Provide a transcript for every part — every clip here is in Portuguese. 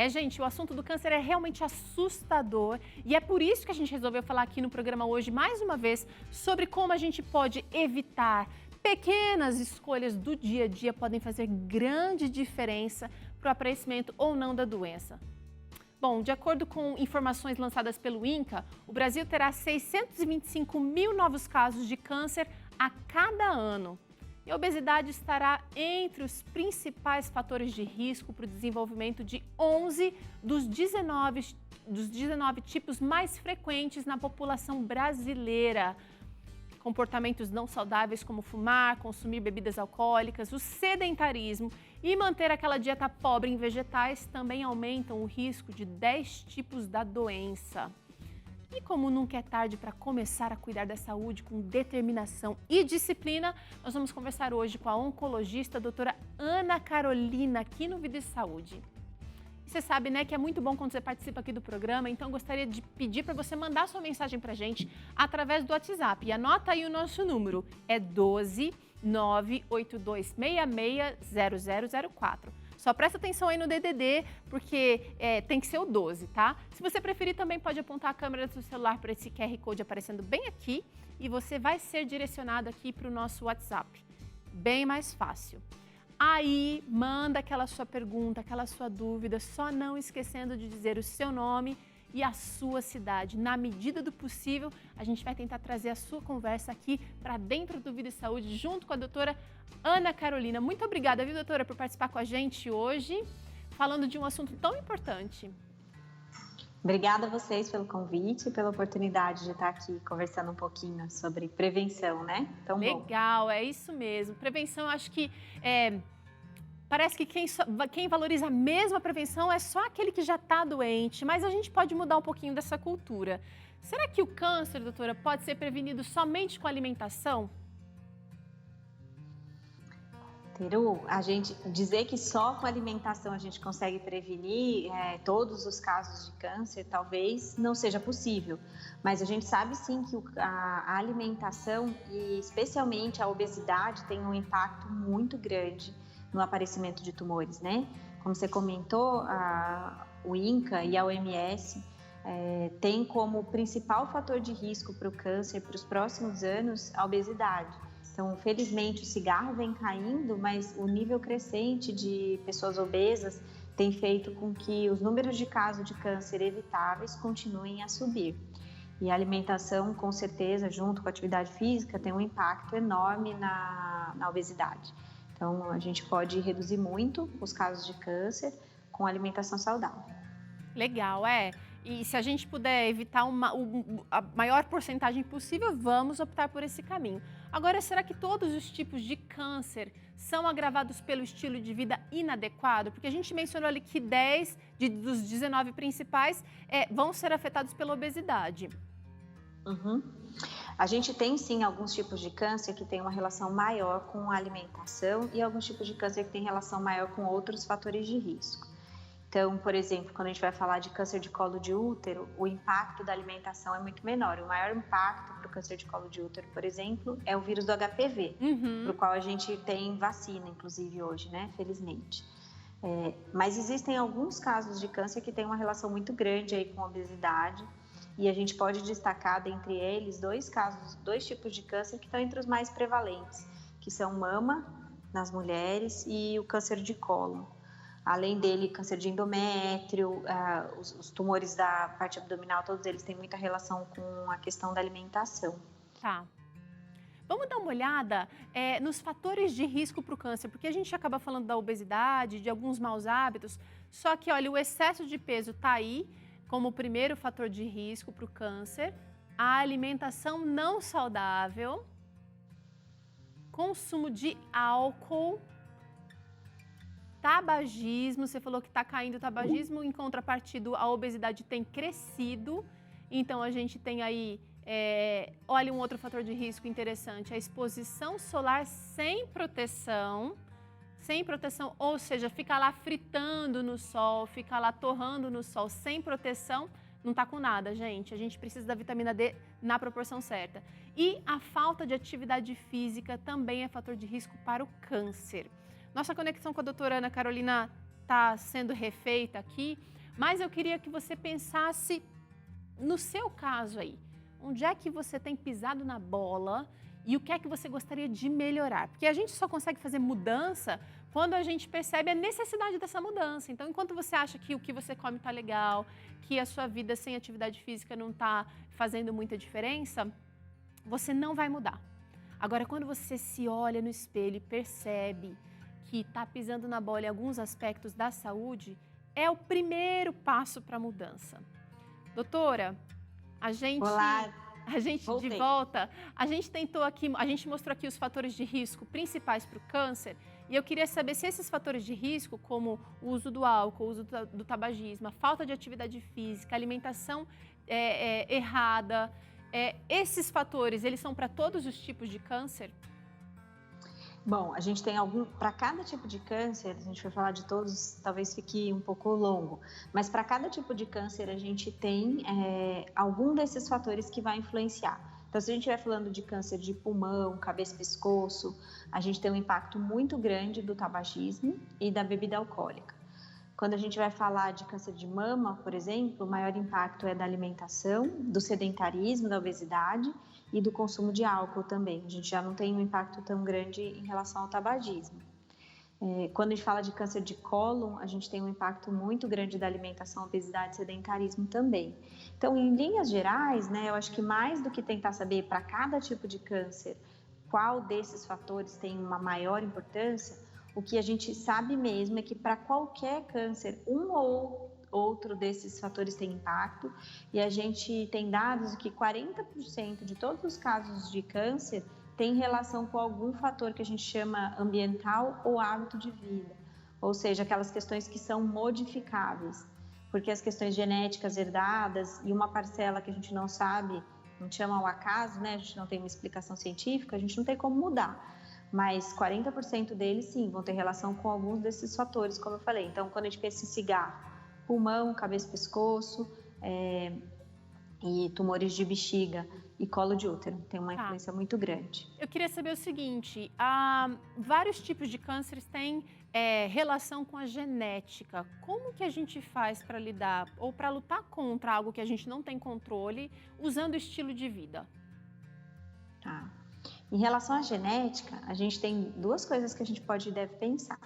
Gente, o assunto do câncer é realmente assustador e é por isso que a gente resolveu falar aqui no programa hoje, mais uma vez, sobre como a gente pode evitar. Pequenas escolhas do dia a dia podem fazer grande diferença para o aparecimento ou não da doença. Bom, de acordo com informações lançadas pelo INCA, o Brasil terá 625 mil novos casos de câncer a cada ano. E a obesidade estará entre os principais fatores de risco para o desenvolvimento de 11 dos 19 tipos mais frequentes na população brasileira. Comportamentos não saudáveis como fumar, consumir bebidas alcoólicas, o sedentarismo e manter aquela dieta pobre em vegetais também aumentam o risco de 10 tipos da doença. E como nunca é tarde para começar a cuidar da saúde com determinação e disciplina, nós vamos conversar hoje com a oncologista a doutora Ana Carolina, aqui no Vida e Saúde. E você sabe, né, que é muito bom quando você participa aqui do programa, então eu gostaria de pedir para você mandar sua mensagem para a gente através do WhatsApp. E anota aí o nosso número, é 12 982660004. Só presta atenção aí no DDD, porque tem que ser o 12, tá? Se você preferir, também pode apontar a câmera do seu celular para esse QR Code aparecendo bem aqui e você vai ser direcionado aqui para o nosso WhatsApp. Bem mais fácil. Aí, manda aquela sua pergunta, aquela sua dúvida, só não esquecendo de dizer o seu nome e a sua cidade. Na medida do possível, a gente vai tentar trazer a sua conversa aqui para dentro do Vida e Saúde, junto com a doutora Ana Carolina. Muito obrigada, viu, doutora, por participar com a gente hoje, falando de um assunto tão importante. Obrigada a vocês pelo convite e pela oportunidade de estar aqui conversando um pouquinho sobre prevenção, né? Tão Legal, é isso mesmo. Prevenção, eu acho que parece que quem valoriza mesmo a prevenção é só aquele que já está doente, mas a gente pode mudar um pouquinho dessa cultura. Será que o câncer, doutora, pode ser prevenido somente com alimentação? Teru, a gente dizer que só com alimentação a gente consegue prevenir todos os casos de câncer, talvez não seja possível. Mas a gente sabe sim que a alimentação e especialmente a obesidade tem um impacto muito grande no aparecimento de tumores, né? Como você comentou, o INCA e a OMS tem como principal fator de risco para o câncer para os próximos anos a obesidade. Então, felizmente, o cigarro vem caindo, mas o nível crescente de pessoas obesas tem feito com que os números de casos de câncer evitáveis continuem a subir. E a alimentação, com certeza, junto com a atividade física, tem um impacto enorme na obesidade. Então, a gente pode reduzir muito os casos de câncer com alimentação saudável. Legal, E se a gente puder evitar a maior porcentagem possível, vamos optar por esse caminho. Agora, será que todos os tipos de câncer são agravados pelo estilo de vida inadequado? Porque a gente mencionou ali que 10 dos 19 principais vão ser afetados pela obesidade. Uhum. A gente tem sim alguns tipos de câncer que têm uma relação maior com a alimentação e alguns tipos de câncer que têm relação maior com outros fatores de risco. Então, por exemplo, quando a gente vai falar de câncer de colo de útero, o impacto da alimentação é muito menor. O maior impacto para o câncer de colo de útero, por exemplo, é o vírus do HPV, para o qual a gente tem vacina, inclusive hoje, né? Felizmente. Mas existem alguns casos de câncer que têm uma relação muito grande aí com a obesidade e a gente pode destacar dentre eles dois tipos de câncer que estão entre os mais prevalentes, que são mama nas mulheres e o câncer de cólon. Além dele, câncer de endométrio, os tumores da parte abdominal, todos eles têm muita relação com a questão da alimentação. Tá. Vamos dar uma olhada nos fatores de risco para o câncer, porque a gente acaba falando da obesidade, de alguns maus hábitos, só que, olha, o excesso de peso está aí como o primeiro fator de risco para o câncer, a alimentação não saudável, consumo de álcool, tabagismo, você falou que está caindo o tabagismo, em contrapartida a obesidade tem crescido, então a gente tem aí, olha um outro fator de risco interessante, a exposição solar sem proteção, ou seja, fica lá fritando no sol, fica lá torrando no sol sem proteção, não está com nada, gente. A gente precisa da vitamina D na proporção certa. E a falta de atividade física também é fator de risco para o câncer. Nossa conexão com a doutora Ana Carolina está sendo refeita aqui, mas eu queria que você pensasse no seu caso aí. Onde é que você tem pisado na bola e o que é que você gostaria de melhorar? Porque a gente só consegue fazer mudança quando a gente percebe a necessidade dessa mudança. Então, enquanto você acha que o que você come está legal, que a sua vida sem atividade física não está fazendo muita diferença, você não vai mudar. Agora, quando você se olha no espelho e percebe que está pisando na bola em alguns aspectos da saúde, é o primeiro passo para a mudança. Doutora, a gente Voltei. de volta, a gente tentou aqui, a gente mostrou aqui os fatores de risco principais para o câncer e eu queria saber se esses fatores de risco, como o uso do álcool, o uso do tabagismo, a falta de atividade física, alimentação errada, esses fatores, eles são para todos os tipos de câncer? Bom, a gente tem para cada tipo de câncer, a gente vai falar de todos, talvez fique um pouco longo, mas para cada tipo de câncer a gente tem algum desses fatores que vai influenciar. Então, se a gente estiver falando de câncer de pulmão, cabeça, pescoço, a gente tem um impacto muito grande do tabagismo e da bebida alcoólica. Quando a gente vai falar de câncer de mama, por exemplo, o maior impacto é da alimentação, do sedentarismo, da obesidade e do consumo de álcool também. A gente já não tem um impacto tão grande em relação ao tabagismo. Quando a gente fala de câncer de cólon, a gente tem um impacto muito grande da alimentação, obesidade e sedentarismo também. Então, em linhas gerais, né, eu acho que mais do que tentar saber para cada tipo de câncer qual desses fatores tem uma maior importância, o que a gente sabe mesmo é que para qualquer câncer, um ou outro desses fatores tem impacto, e a gente tem dados de que 40% de todos os casos de câncer tem relação com algum fator que a gente chama ambiental ou hábito de vida, ou seja, aquelas questões que são modificáveis, porque as questões genéticas herdadas e uma parcela que a gente não sabe, a gente chama o acaso, né? A gente não tem uma explicação científica, a gente não tem como mudar. Mas 40% deles, sim, vão ter relação com alguns desses fatores, como eu falei. Então, quando a gente pensa em cigarro, pulmão, cabeça e pescoço, e tumores de bexiga e colo de útero, tem uma influência muito grande. Eu queria saber o seguinte, vários tipos de cânceres têm relação com a genética. Como que a gente faz para lidar ou para lutar contra algo que a gente não tem controle usando o estilo de vida? Tá. Em relação à genética, a gente tem duas coisas que a gente pode e deve pensar.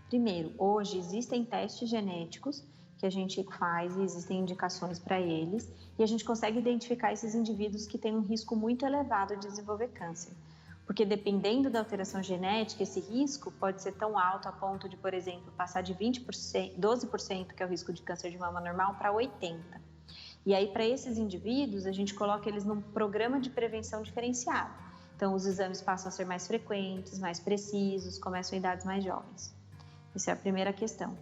Primeiro, hoje existem testes genéticos que a gente faz e existem indicações para eles e a gente consegue identificar esses indivíduos que têm um risco muito elevado de desenvolver câncer. Porque dependendo da alteração genética, esse risco pode ser tão alto a ponto de, por exemplo, passar de 12%, que é o risco de câncer de mama normal, para 80%. E aí, para esses indivíduos, a gente coloca eles num programa de prevenção diferenciado. Então, os exames passam a ser mais frequentes, mais precisos, começam em idades mais jovens. Essa é a primeira questão.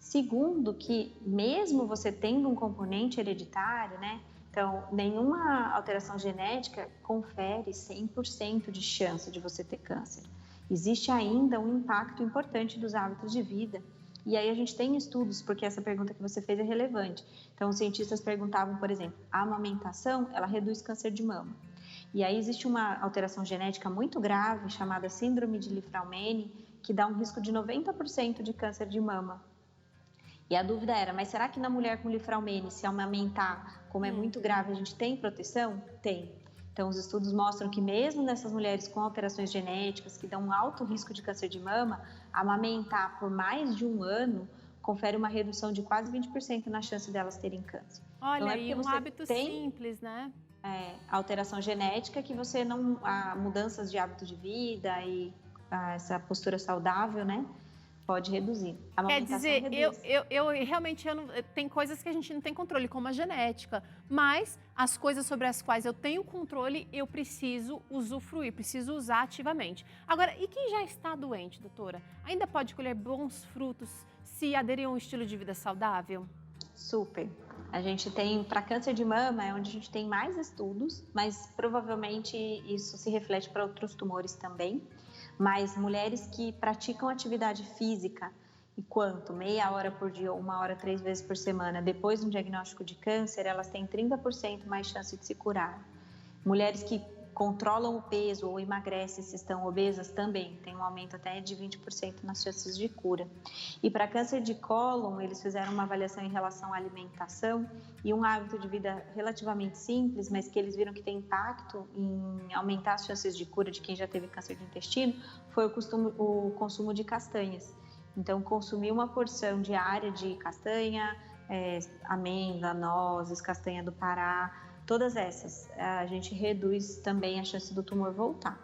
Segundo, que mesmo você tendo um componente hereditário, né? Então, nenhuma alteração genética confere 100% de chance de você ter câncer. Existe ainda um impacto importante dos hábitos de vida. E aí a gente tem estudos, porque essa pergunta que você fez é relevante. Então, os cientistas perguntavam, por exemplo, a amamentação, ela reduz câncer de mama. E aí existe uma alteração genética muito grave, chamada síndrome de Li-Fraumeni, que dá um risco de 90% de câncer de mama. E a dúvida era, mas será que na mulher com Li-Fraumeni, se amamentar, como é muito grave, a gente tem proteção? Tem. Então, os estudos mostram que mesmo nessas mulheres com alterações genéticas, que dão um alto risco de câncer de mama, amamentar por mais de um ano confere uma redução de quase 20% na chance delas terem câncer. Olha, então, e um hábito simples, né? Alteração genética que você não... mudanças de hábito de vida e essa postura saudável, né? Pode reduzir. Quer dizer, eu realmente tem coisas que a gente não tem controle, como a genética, mas as coisas sobre as quais eu tenho controle, eu preciso usufruir, preciso usar ativamente. Agora, e quem já está doente, doutora? Ainda pode colher bons frutos se aderir a um estilo de vida saudável? Super. A gente tem, para câncer de mama, é onde a gente tem mais estudos, mas provavelmente isso se reflete para outros tumores também. Mas mulheres que praticam atividade física, e quanto? Meia hora por dia ou 1 hora 3 vezes por semana, depois de um diagnóstico de câncer, elas têm 30% mais chance de se curar. Mulheres que controlam o peso ou emagrecem se estão obesas também, tem um aumento até de 20% nas chances de cura. E para câncer de cólon, eles fizeram uma avaliação em relação à alimentação e um hábito de vida relativamente simples, mas que eles viram que tem impacto em aumentar as chances de cura de quem já teve câncer de intestino, foi o consumo de castanhas. Então, consumir uma porção diária de castanha, amêndoa, nozes, castanha do Pará, todas essas, a gente reduz também a chance do tumor voltar.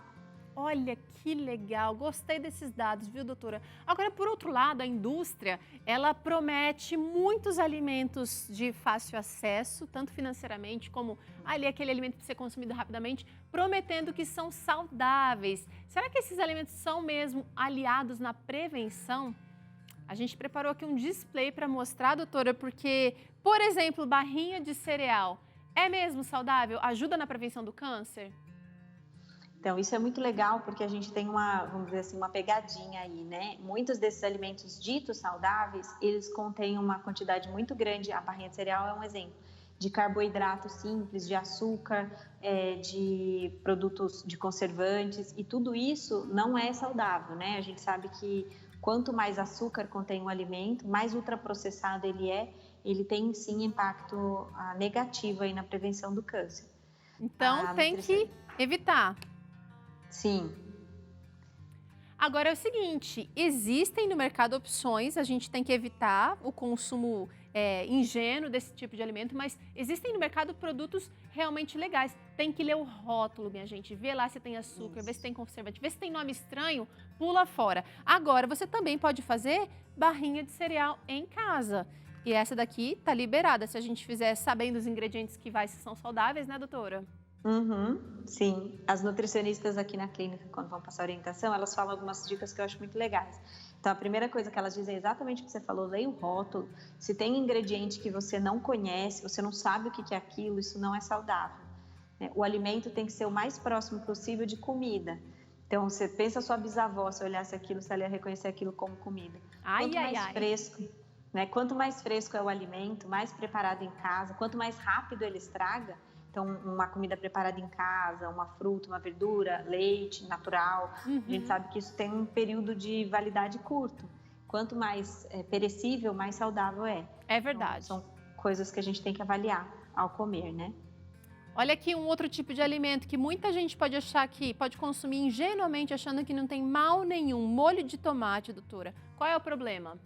Olha que legal, gostei desses dados, viu, doutora? Agora, por outro lado, a indústria, ela promete muitos alimentos de fácil acesso, tanto financeiramente como ali aquele alimento para ser consumido rapidamente, prometendo que são saudáveis. Será que esses alimentos são mesmo aliados na prevenção? A gente preparou aqui um display para mostrar, doutora, porque, por exemplo, barrinha de cereal, é mesmo saudável? Ajuda na prevenção do câncer? Então, isso é muito legal porque a gente tem uma, vamos dizer assim, uma pegadinha aí, né? Muitos desses alimentos ditos saudáveis, eles contêm uma quantidade muito grande, a barrinha de cereal é um exemplo, de carboidrato simples, de açúcar, de produtos de conservantes, e tudo isso não é saudável, né? A gente sabe que quanto mais açúcar contém um alimento, mais ultraprocessado ele tem sim impacto negativo aí na prevenção do câncer. Então, tem que evitar. Sim. Agora é o seguinte, existem no mercado opções, a gente tem que evitar o consumo ingênuo desse tipo de alimento, mas existem no mercado produtos realmente legais. Tem que ler o rótulo, minha gente, ver lá se tem açúcar, ver se tem conservante, ver se tem nome estranho, pula fora. Agora, você também pode fazer barrinha de cereal em casa. E essa daqui tá liberada, se a gente fizer sabendo os ingredientes que são saudáveis, né, doutora? Sim, as nutricionistas aqui na clínica, quando vão passar orientação, elas falam algumas dicas que eu acho muito legais. Então, a primeira coisa que elas dizem é exatamente o que você falou, leia o rótulo. Se tem ingrediente que você não conhece, você não sabe o que é aquilo, isso não é saudável. O alimento tem que ser o mais próximo possível de comida. Então, você pensa a sua bisavó, se olhasse aquilo, se ela ia reconhecer aquilo como comida. Fresco, né? Quanto mais fresco é o alimento, mais preparado em casa, quanto mais rápido ele estraga. Então, uma comida preparada em casa, uma fruta, uma verdura, leite natural, a gente sabe que isso tem um período de validade curto. Quanto mais perecível, mais saudável é. É verdade. Então, são coisas que a gente tem que avaliar ao comer, né? Olha aqui um outro tipo de alimento que muita gente pode achar que pode consumir ingenuamente, achando que não tem mal nenhum. Molho de tomate, doutora. Qual é o problema?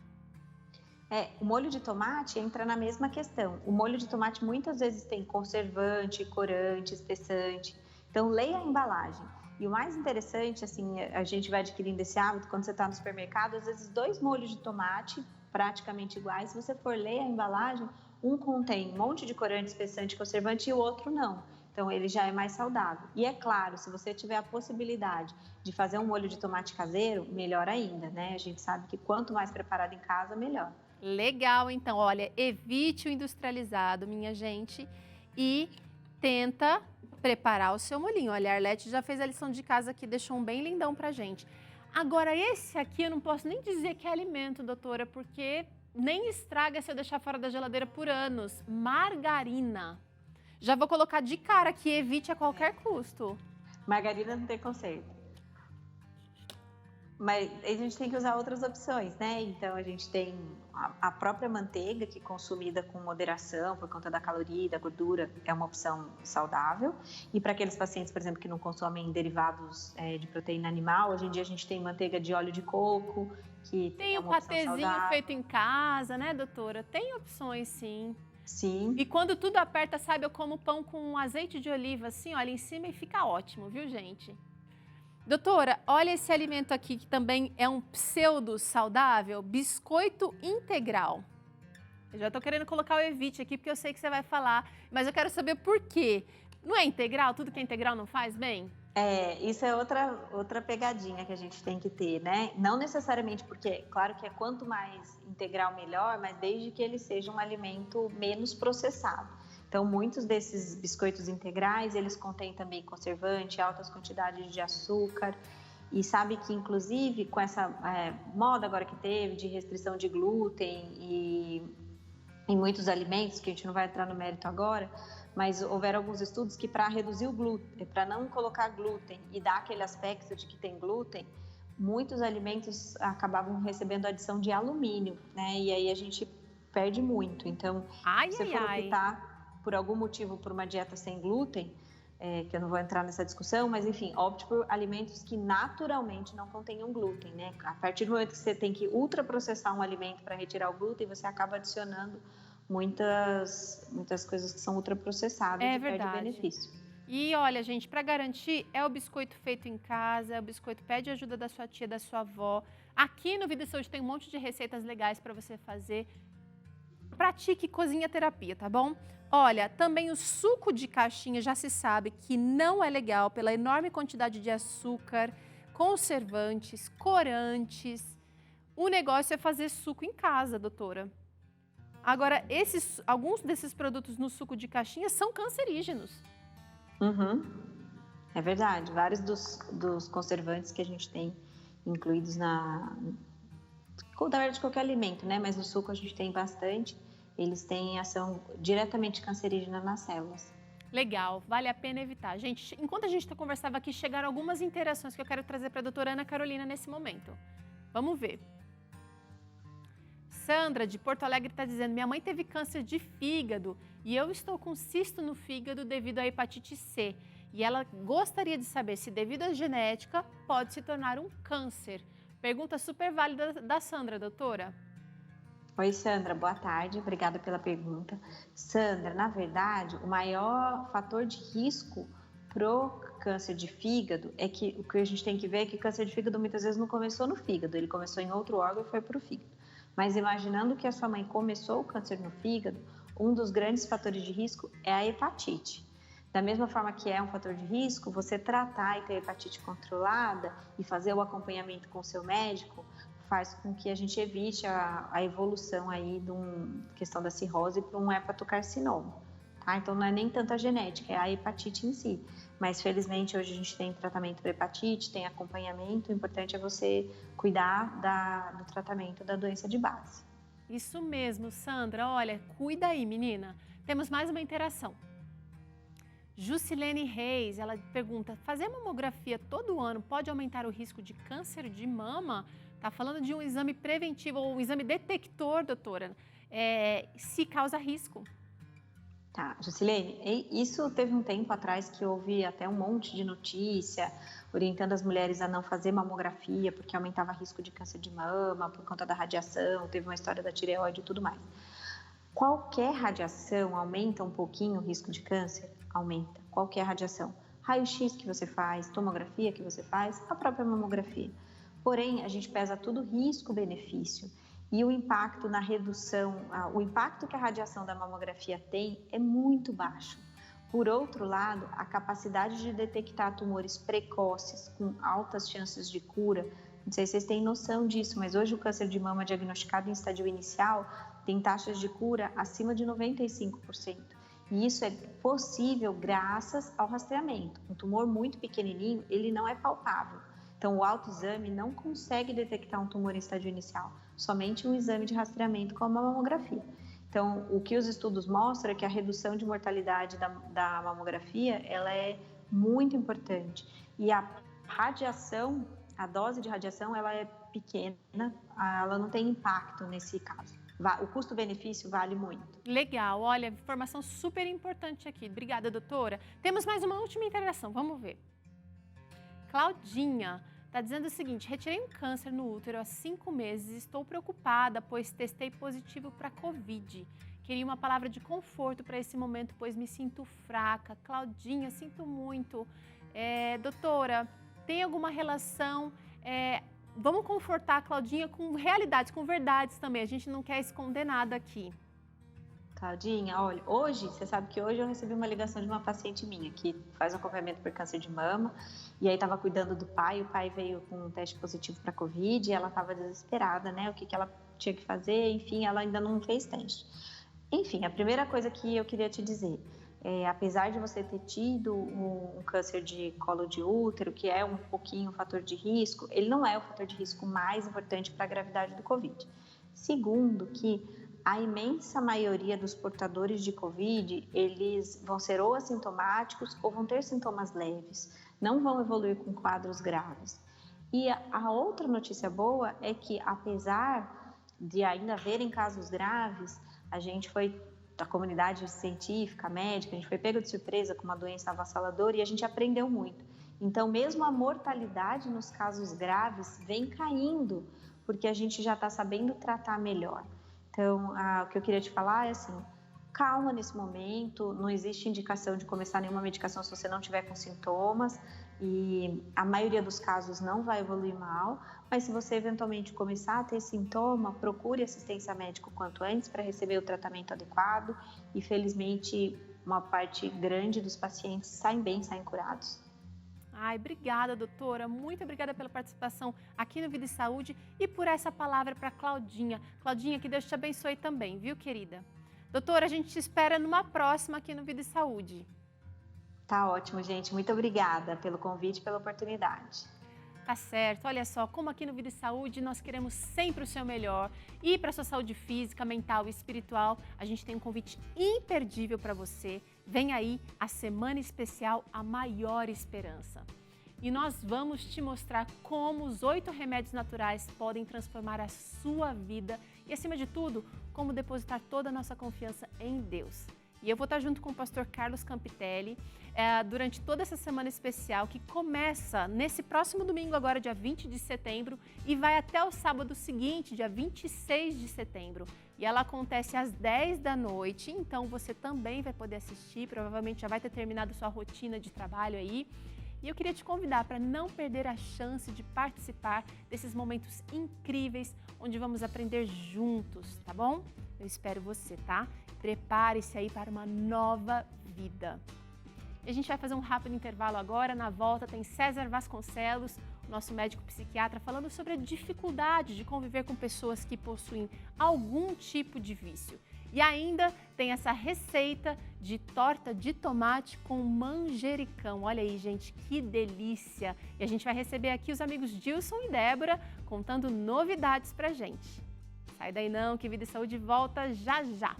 O molho de tomate entra na mesma questão. O molho de tomate muitas vezes tem conservante, corante, espessante. Então, leia a embalagem. E o mais interessante, assim, a gente vai adquirindo esse hábito, quando você está no supermercado, às vezes 2 molhos de tomate praticamente iguais. Se você for ler a embalagem, um contém um monte de corante, espessante, conservante e o outro não. Então, ele já é mais saudável. E é claro, se você tiver a possibilidade de fazer um molho de tomate caseiro, melhor ainda, né? A gente sabe que quanto mais preparado em casa, melhor. Legal, então, olha, evite o industrializado, minha gente, e tenta preparar o seu molhinho. Olha, a Arlete já fez a lição de casa aqui, deixou um bem lindão pra gente. Agora, esse aqui eu não posso nem dizer que é alimento, doutora, porque nem estraga se eu deixar fora da geladeira por anos. Margarina. Já vou colocar de cara que evite a qualquer custo. Margarina não tem conserto. Mas a gente tem que usar outras opções, né? Então, a gente tem a própria manteiga, que consumida com moderação, por conta da caloria e da gordura, é uma opção saudável. E para aqueles pacientes, por exemplo, que não consomem derivados de proteína animal, hoje em dia a gente tem manteiga de óleo de coco, que tem é uma opção saudável. Tem o patezinho feito em casa, né, doutora? Tem opções, sim. Sim. E quando tudo aperta, sabe, eu como pão com azeite de oliva, assim, olha, em cima e fica ótimo, viu, gente? Doutora, olha esse alimento aqui que também é um pseudo saudável, biscoito integral. Eu já tô querendo colocar o evite aqui porque eu sei que você vai falar, mas eu quero saber por quê. Não é integral? Tudo que é integral não faz bem? Isso é outra pegadinha que a gente tem que ter, né? Não necessariamente porque, claro que quanto mais integral melhor, mas desde que ele seja um alimento menos processado. Então, muitos desses biscoitos integrais, eles contêm também conservante, altas quantidades de açúcar. E sabe que, inclusive, com essa moda agora que teve de restrição de glúten e em muitos alimentos, que a gente não vai entrar no mérito agora, mas houveram alguns estudos que para reduzir o glúten, para não colocar glúten e dar aquele aspecto de que tem glúten, muitos alimentos acabavam recebendo adição de alumínio, né? E aí a gente perde muito. Então, Ai, se você ai, for ai. optar por algum motivo por uma dieta sem glúten, que eu não vou entrar nessa discussão, mas enfim, opte por alimentos que naturalmente não contenham glúten, né? A partir do momento que você tem que ultraprocessar um alimento para retirar o glúten, você acaba adicionando muitas coisas que são ultraprocessadas É e perde o verdade. benefício. E olha, gente, para garantir, é o biscoito feito em casa, é o biscoito pede ajuda da sua tia, da sua avó. Aqui no Vida e Saúde tem um monte de receitas legais para você fazer. Pratique cozinha terapia, tá bom? Olha, também o suco de caixinha já se sabe que não é legal pela enorme quantidade de açúcar, conservantes, corantes. O negócio é fazer suco em casa, doutora. Agora, alguns desses produtos no suco de caixinha são cancerígenos. Uhum. É verdade, vários dos conservantes que a gente tem incluídos na verdade de qualquer alimento, né? Mas no suco a gente tem bastante, eles têm ação diretamente cancerígena nas células. Legal, vale a pena evitar. Gente, enquanto a gente conversava aqui, chegaram algumas interações que eu quero trazer para a doutora Ana Carolina nesse momento. Vamos ver. Sandra, de Porto Alegre, está dizendo: minha mãe teve câncer de fígado e eu estou com cisto no fígado devido à hepatite C. E ela gostaria de saber se, devido à genética, pode se tornar um câncer. Pergunta super válida da Sandra, doutora. Oi, Sandra, boa tarde, obrigada pela pergunta. Sandra, na verdade, o maior fator de risco pro câncer de fígado é que o que a gente tem que ver é que o câncer de fígado muitas vezes não começou no fígado, ele começou em outro órgão e foi pro fígado. Mas imaginando que a sua mãe começou o câncer no fígado, um dos grandes fatores de risco é a hepatite. Da mesma forma que é um fator de risco, você tratar e ter hepatite controlada e fazer o acompanhamento com o seu médico faz com que a gente evite a evolução aí de uma questão da cirrose para um hepatocarcinoma. Tá? Então não é nem tanto a genética, é a hepatite em si. Mas felizmente hoje a gente tem tratamento para hepatite, tem acompanhamento, o importante é você cuidar do tratamento da doença de base. Isso mesmo, Sandra. Olha, cuida aí, menina. Temos mais uma interação. Jusilene Reis, ela pergunta: fazer mamografia todo ano pode aumentar o risco de câncer de mama? Tá falando de um exame preventivo ou um exame detector, doutora, se causa risco. Tá, Jusilene, isso teve um tempo atrás que houve até um monte de notícia orientando as mulheres a não fazer mamografia porque aumentava risco de câncer de mama por conta da radiação, teve uma história da tireoide e tudo mais. Qualquer radiação aumenta um pouquinho o risco de câncer? Aumenta. Qualquer radiação. Raio-x que você faz, tomografia que você faz, a própria mamografia. Porém, a gente pesa tudo risco-benefício e o impacto na redução, o impacto que a radiação da mamografia tem é muito baixo. Por outro lado, a capacidade de detectar tumores precoces com altas chances de cura, não sei se vocês têm noção disso, mas hoje o câncer de mama diagnosticado em estágio inicial tem taxas de cura acima de 95%. E isso é possível graças ao rastreamento. Um tumor muito pequenininho, ele não é palpável. Então, o autoexame não consegue detectar um tumor em estágio inicial, somente um exame de rastreamento como a mamografia. Então, o que os estudos mostram é que a redução de mortalidade da mamografia, ela é muito importante. E a radiação, a dose de radiação, ela é pequena, ela não tem impacto nesse caso. O custo-benefício vale muito. Legal, olha, informação super importante aqui. Obrigada, doutora. Temos mais uma última interação, vamos ver. Claudinha está dizendo o seguinte: retirei um câncer no útero há 5 meses e estou preocupada, pois testei positivo para Covid. Queria uma palavra de conforto para esse momento, pois me sinto fraca. Claudinha, sinto muito. Doutora, tem alguma relação? Vamos confortar a Claudinha com realidades, com verdades também. A gente não quer esconder nada aqui. Claudinha, olha, você sabe que hoje eu recebi uma ligação de uma paciente minha que faz acompanhamento por câncer de mama e aí estava cuidando do pai, o pai veio com um teste positivo para Covid e ela estava desesperada, né? O que ela tinha que fazer, enfim, ela ainda não fez teste. Enfim, a primeira coisa que eu queria te dizer, apesar de você ter tido um câncer de colo de útero, que é um pouquinho um fator de risco, ele não é o fator de risco mais importante para a gravidade do Covid. Segundo, que a imensa maioria dos portadores de Covid, eles vão ser ou assintomáticos ou vão ter sintomas leves, não vão evoluir com quadros graves. E a outra notícia boa é que, apesar de ainda haverem casos graves, a comunidade científica, médica, a gente foi pego de surpresa com uma doença avassaladora e a gente aprendeu muito. Então, mesmo a mortalidade nos casos graves vem caindo, porque a gente já está sabendo tratar melhor. Então, o que eu queria te falar é assim, calma nesse momento, não existe indicação de começar nenhuma medicação se você não tiver com sintomas, e a maioria dos casos não vai evoluir mal, mas se você eventualmente começar a ter sintoma, procure assistência médica o quanto antes para receber o tratamento adequado, e felizmente uma parte grande dos pacientes saem bem, saem curados. Ai, obrigada, doutora. Muito obrigada pela participação aqui no Vida e Saúde e por essa palavra para Claudinha. Claudinha, que Deus te abençoe também, viu, querida? Doutora, a gente te espera numa próxima aqui no Vida e Saúde. Tá ótimo, gente. Muito obrigada pelo convite e pela oportunidade. Tá certo. Olha só, como aqui no Vida e Saúde nós queremos sempre o seu melhor. E para a sua saúde física, mental e espiritual, a gente tem um convite imperdível para você. Vem aí a Semana Especial A Maior Esperança. E nós vamos te mostrar como os 8 remédios naturais podem transformar a sua vida e, acima de tudo, como depositar toda a nossa confiança em Deus. E eu vou estar junto com o pastor Carlos Campitelli durante toda essa semana especial que começa nesse próximo domingo, agora dia 20 de setembro, e vai até o sábado seguinte, dia 26 de setembro. E ela acontece às 10 da noite, então você também vai poder assistir, provavelmente já vai ter terminado sua rotina de trabalho aí. E eu queria te convidar para não perder a chance de participar desses momentos incríveis, onde vamos aprender juntos, tá bom? Eu espero você, tá? Prepare-se aí para uma nova vida. E a gente vai fazer um rápido intervalo agora. Na volta tem César Vasconcelos, nosso médico psiquiatra, falando sobre a dificuldade de conviver com pessoas que possuem algum tipo de vício. E ainda tem essa receita de torta de tomate com manjericão. Olha aí, gente, que delícia! E a gente vai receber aqui os amigos Gilson e Débora contando novidades pra gente. Sai daí não, que Vida e Saúde volta já já!